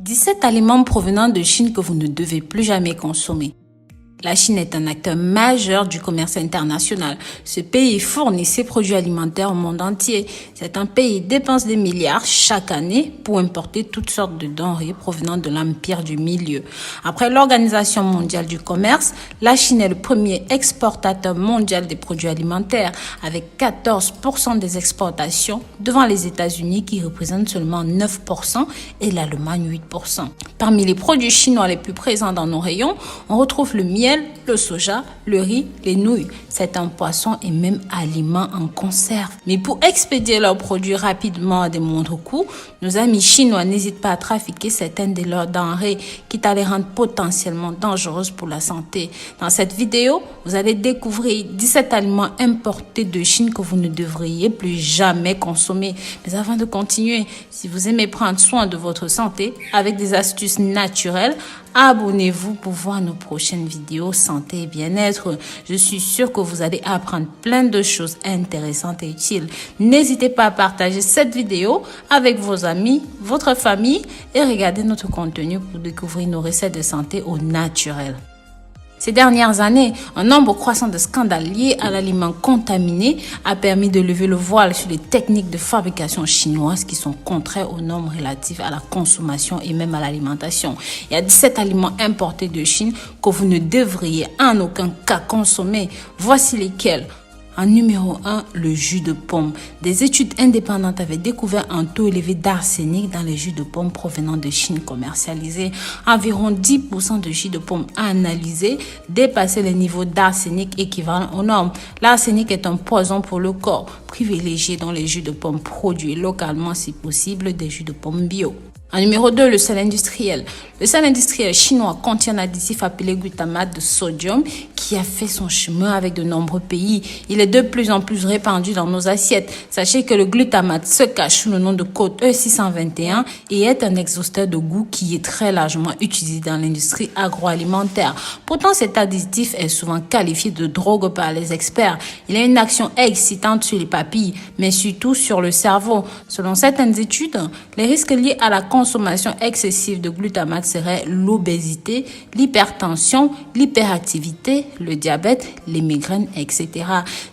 17 aliments provenant de Chine que vous ne devez plus jamais consommer. La Chine est un acteur majeur du commerce international. Ce pays fournit ses produits alimentaires au monde entier. C'est un pays qui dépense des milliards chaque année pour importer toutes sortes de denrées provenant de l'empire du milieu. Après l'Organisation mondiale du commerce, la Chine est le premier exportateur mondial des produits alimentaires avec 14% des exportations devant les États-Unis qui représentent seulement 9% et l'Allemagne 8%. Parmi les produits chinois les plus présents dans nos rayons, on retrouve le miel, le soja, le riz, les nouilles. C'est un poisson et même aliment en conserve. Mais pour expédier leurs produits rapidement à des moindres coûts, nos amis chinois n'hésitent pas à trafiquer certaines de leurs denrées, quitte à les rendre potentiellement dangereuses pour la santé. Dans cette vidéo, vous allez découvrir 17 aliments importés de Chine que vous ne devriez plus jamais consommer. Mais avant de continuer, si vous aimez prendre soin de votre santé avec des astuces naturelles, abonnez-vous pour voir nos prochaines vidéos santé et bien-être. Je suis sûre que vous allez apprendre plein de choses intéressantes et utiles. N'hésitez pas à partager cette vidéo avec vos amis, votre famille et regardez notre contenu pour découvrir nos recettes de santé au naturel. Ces dernières années, un nombre croissant de scandales liés à l'aliment contaminé a permis de lever le voile sur les techniques de fabrication chinoises qui sont contraires aux normes relatives à la consommation et même à l'alimentation. Il y a 17 aliments importés de Chine que vous ne devriez en aucun cas consommer. Voici lesquels. En numéro 1, le jus de pomme. Des études indépendantes avaient découvert un taux élevé d'arsenic dans les jus de pomme provenant de Chine commercialisés. Environ 10% de jus de pomme analysés dépassaient les niveaux d'arsenic équivalents aux normes. L'arsenic est un poison pour le corps. Privilégiez dans les jus de pomme produits localement si possible des jus de pomme bio. En numéro 2, le sel industriel. Le sel industriel chinois contient un additif appelé glutamate de sodium qui a fait son chemin avec de nombreux pays. Il est de plus en plus répandu dans nos assiettes. Sachez que le glutamate se cache sous le nom de code E621 et est un exhausteur de goût qui est très largement utilisé dans l'industrie agroalimentaire. Pourtant, cet additif est souvent qualifié de drogue par les experts. Il a une action excitante sur les papilles, mais surtout sur le cerveau. Selon certaines études, les risques liés à la consommation excessive de glutamate serait l'obésité, l'hypertension, l'hyperactivité, le diabète, les migraines, etc.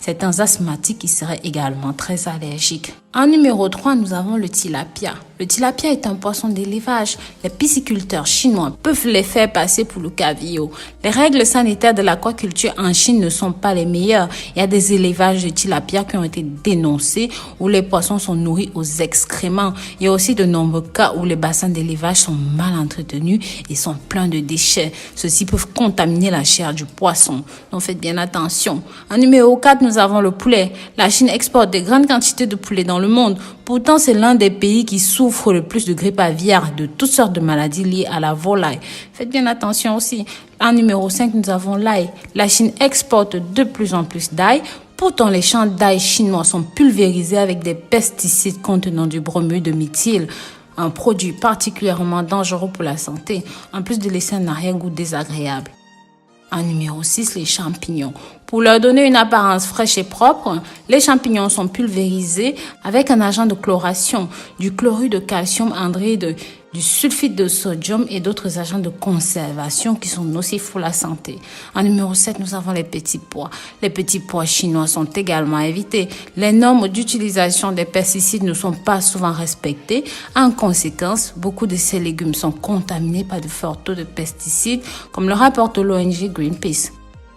Certains asthmatiques qui seraient également très allergiques. En numéro 3, nous avons le tilapia. Le tilapia est un poisson d'élevage. Les pisciculteurs chinois peuvent les faire passer pour le caviar. Les règles sanitaires de l'aquaculture en Chine ne sont pas les meilleures. Il y a des élevages de tilapia qui ont été dénoncés où les poissons sont nourris aux excréments. Il y a aussi de nombreux cas où les bassins d'élevage sont mal entretenus et sont pleins de déchets. Ceux-ci peuvent contaminer la chair du poisson. Donc faites bien attention. En numéro 4, nous avons le poulet. La Chine exporte de grandes quantités de poulet dans le monde. Pourtant, c'est l'un des pays qui souffre le plus de grippe aviaire, de toutes sortes de maladies liées à la volaille. Faites bien attention aussi. En numéro 5, nous avons l'ail. La Chine exporte de plus en plus d'ail. Pourtant, les champs d'ail chinois sont pulvérisés avec des pesticides contenant du bromure de méthyle, un produit particulièrement dangereux pour la santé, en plus de laisser un arrière-goût désagréable. En numéro 6, les champignons. Pour leur donner une apparence fraîche et propre, les champignons sont pulvérisés avec un agent de chloration, du chlorure de calcium anhydride, du sulfite de sodium et d'autres agents de conservation qui sont nocifs pour la santé. En numéro 7, nous avons les petits pois. Les petits pois chinois sont également à éviter. Les normes d'utilisation des pesticides ne sont pas souvent respectées. En conséquence, beaucoup de ces légumes sont contaminés par de forts taux de pesticides, comme le rapporte l'ONG Greenpeace.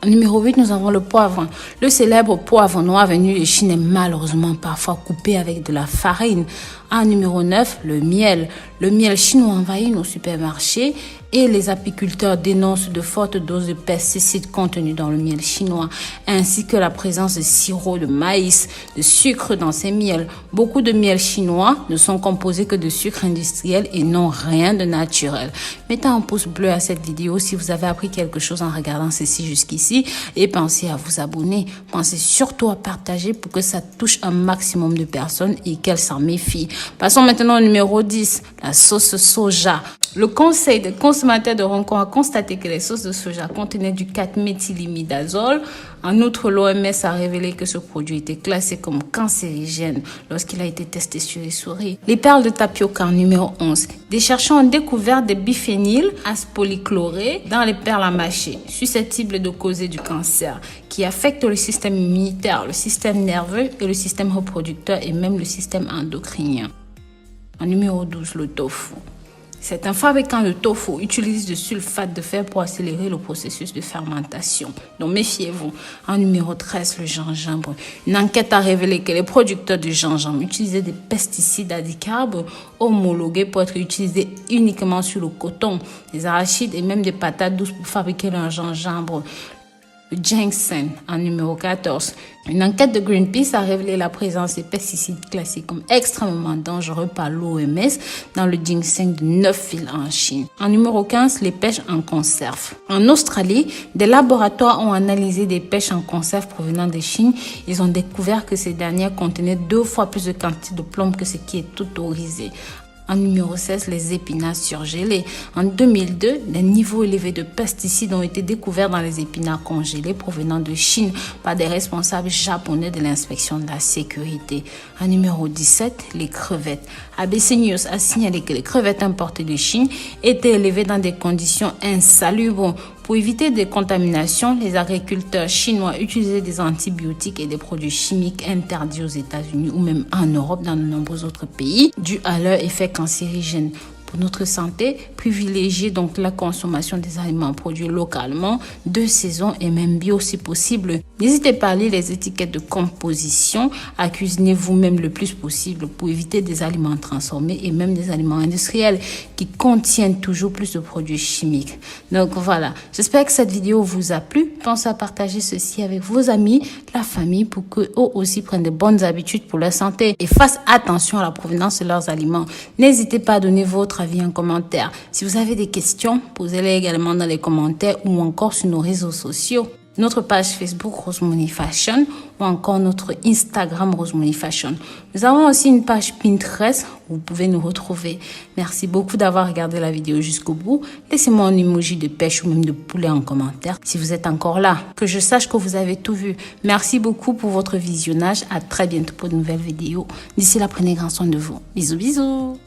En numéro 8, nous avons le poivron. Le célèbre poivron noir venu de Chine est malheureusement parfois coupé avec de la farine. En numéro 9, le miel. Le miel chinois envahit nos supermarchés et les apiculteurs dénoncent de fortes doses de pesticides contenus dans le miel chinois, ainsi que la présence de sirop de maïs, de sucre dans ces miels. Beaucoup de miels chinois ne sont composés que de sucre industriel et n'ont rien de naturel. Mettez un pouce bleu à cette vidéo si vous avez appris quelque chose en regardant ceci jusqu'ici et pensez à vous abonner. Pensez surtout à partager pour que ça touche un maximum de personnes et qu'elles s'en méfient. Passons maintenant au numéro 10, la sauce soja. Le Conseil des consommateurs de Hong Kong a constaté que les sauces de soja contenaient du 4-méthylimidazole. En outre, l'OMS a révélé que ce produit était classé comme cancérigène lorsqu'il a été testé sur les souris. Les perles de tapioca numéro 11. Des chercheurs ont découvert des biphényl aspolychlorés dans les perles à mâcher, susceptibles de causer du cancer, qui affectent le système immunitaire, le système nerveux et le système reproducteur et même le système endocrinien. En numéro 12, le tofu. Certains fabricants de tofu utilisent du sulfate de fer pour accélérer le processus de fermentation. Donc méfiez-vous. En numéro 13, le gingembre. Une enquête a révélé que les producteurs de gingembre utilisaient des pesticides à dicarbone homologués pour être utilisés uniquement sur le coton, les arachides et même des patates douces pour fabriquer leur gingembre. Le ginseng en numéro 14. Une enquête de Greenpeace a révélé la présence des pesticides classés comme extrêmement dangereux par l'OMS dans le ginseng de 9 villes en Chine. En numéro 15, les pêches en conserve. En Australie, des laboratoires ont analysé des pêches en conserve provenant de Chine. Ils ont découvert que ces dernières contenaient 2 fois plus de quantité de plomb que ce qui est autorisé. En numéro 16, les épinards surgelés. En 2002, des niveaux élevés de pesticides ont été découverts dans les épinards congelés provenant de Chine par des responsables japonais de l'inspection de la sécurité. En numéro 17, les crevettes. ABC News a signalé que les crevettes importées de Chine étaient élevées dans des conditions insalubres. Pour éviter des contaminations, les agriculteurs chinois utilisaient des antibiotiques et des produits chimiques interdits aux États-Unis ou même en Europe dans de nombreux autres pays, dû à leur effet cancérigène. Pour notre santé, privilégiez donc la consommation des aliments produits localement, de saison et même bio si possible. N'hésitez pas à lire les étiquettes de composition, à cuisiner vous-même le plus possible pour éviter des aliments transformés et même des aliments industriels qui contiennent toujours plus de produits chimiques. Donc voilà, j'espère que cette vidéo vous a plu. Pensez à partager ceci avec vos amis, la famille pour qu'eux aussi prennent de bonnes habitudes pour leur santé et fassent attention à la provenance de leurs aliments. N'hésitez pas à donner votre avis en commentaire. Si vous avez des questions, posez-les également dans les commentaires ou encore sur nos réseaux sociaux. Notre page Facebook Rose Money Fashion ou encore notre Instagram Rose Money Fashion. Nous avons aussi une page Pinterest où vous pouvez nous retrouver. Merci beaucoup d'avoir regardé la vidéo jusqu'au bout. Laissez-moi un emoji de pêche ou même de poulet en commentaire si vous êtes encore là. Que je sache que vous avez tout vu. Merci beaucoup pour votre visionnage. À très bientôt pour de nouvelles vidéos. D'ici là, prenez grand soin de vous. Bisous, bisous.